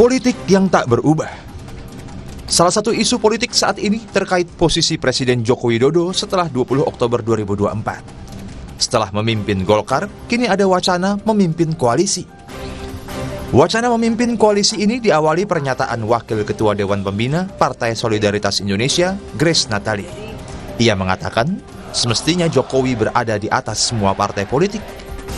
Politik yang tak berubah. Salah satu isu politik saat ini terkait posisi Presiden Joko Widodo setelah 20 Oktober 2024. Setelah memimpin Golkar, kini ada wacana memimpin koalisi. Wacana memimpin koalisi ini diawali pernyataan Wakil Ketua Dewan Pembina Partai Solidaritas Indonesia, Grace Natali. Ia mengatakan, semestinya Jokowi berada di atas semua partai politik.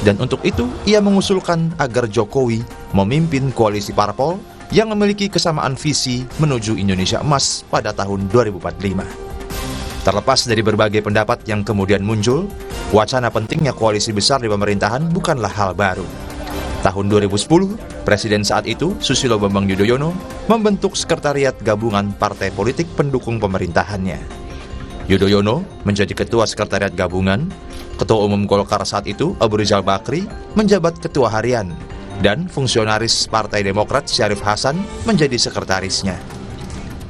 Dan untuk itu, ia mengusulkan agar Jokowi memimpin koalisi parpol yang memiliki kesamaan visi menuju Indonesia Emas pada tahun 2045. Terlepas dari berbagai pendapat yang kemudian muncul, wacana pentingnya koalisi besar di pemerintahan bukanlah hal baru. Tahun 2010, Presiden saat itu, Susilo Bambang Yudhoyono, membentuk Sekretariat Gabungan Partai Politik pendukung pemerintahannya. Yudhoyono menjadi Ketua Sekretariat Gabungan, Ketua Umum Golkar saat itu, Abu Rizal Bakri, menjabat Ketua Harian, dan fungsionaris Partai Demokrat Syarif Hasan menjadi sekretarisnya.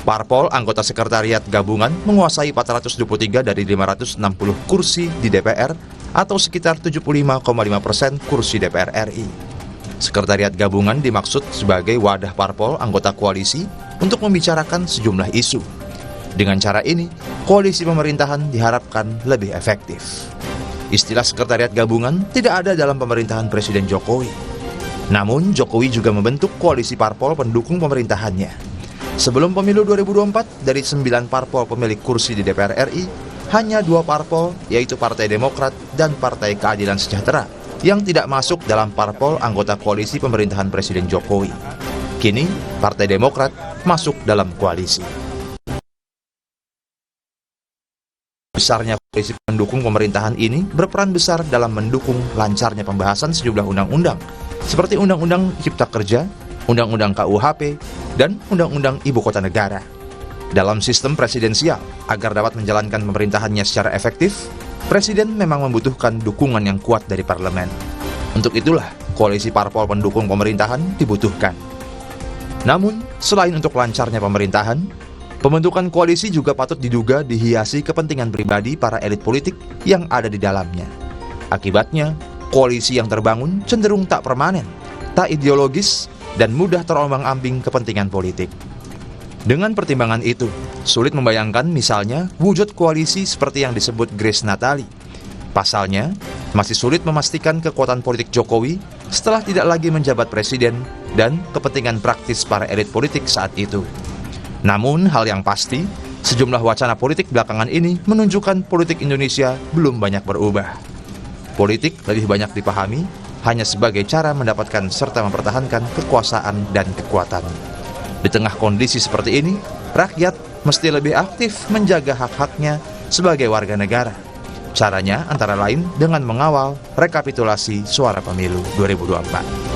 Parpol anggota Sekretariat Gabungan menguasai 423 dari 560 kursi di DPR atau sekitar 75,5% kursi DPR RI. Sekretariat Gabungan dimaksud sebagai wadah parpol anggota koalisi untuk membicarakan sejumlah isu. Dengan cara ini, koalisi pemerintahan diharapkan lebih efektif. Istilah Sekretariat Gabungan tidak ada dalam pemerintahan Presiden Jokowi. Namun, Jokowi juga membentuk koalisi parpol pendukung pemerintahannya. Sebelum pemilu 2024, dari 9 parpol pemilik kursi di DPR RI, hanya 2 parpol, yaitu Partai Demokrat dan Partai Keadilan Sejahtera, yang tidak masuk dalam parpol anggota koalisi pemerintahan Presiden Jokowi. Kini, Partai Demokrat masuk dalam koalisi. Besarnya koalisi pendukung pemerintahan ini berperan besar dalam mendukung lancarnya pembahasan sejumlah undang-undang, seperti Undang-Undang Cipta Kerja, Undang-Undang KUHP, dan Undang-Undang Ibu Kota Negara. Dalam sistem presidensial, agar dapat menjalankan pemerintahannya secara efektif, Presiden memang membutuhkan dukungan yang kuat dari parlemen. Untuk itulah, koalisi parpol pendukung pemerintahan dibutuhkan. Namun, selain untuk lancarnya pemerintahan, pembentukan koalisi juga patut diduga dihiasi kepentingan pribadi para elit politik yang ada di dalamnya. Akibatnya, koalisi yang terbangun cenderung tak permanen, tak ideologis, dan mudah terombang-ambing kepentingan politik. Dengan pertimbangan itu, sulit membayangkan misalnya wujud koalisi seperti yang disebut Grace Natali. Pasalnya, masih sulit memastikan kekuatan politik Jokowi setelah tidak lagi menjabat presiden dan kepentingan praktis para elit politik saat itu. Namun, hal yang pasti, sejumlah wacana politik belakangan ini menunjukkan politik Indonesia belum banyak berubah. Politik lebih banyak dipahami hanya sebagai cara mendapatkan serta mempertahankan kekuasaan dan kekuatan. Di tengah kondisi seperti ini, rakyat mesti lebih aktif menjaga hak-haknya sebagai warga negara. Caranya antara lain dengan mengawal rekapitulasi suara pemilu 2024.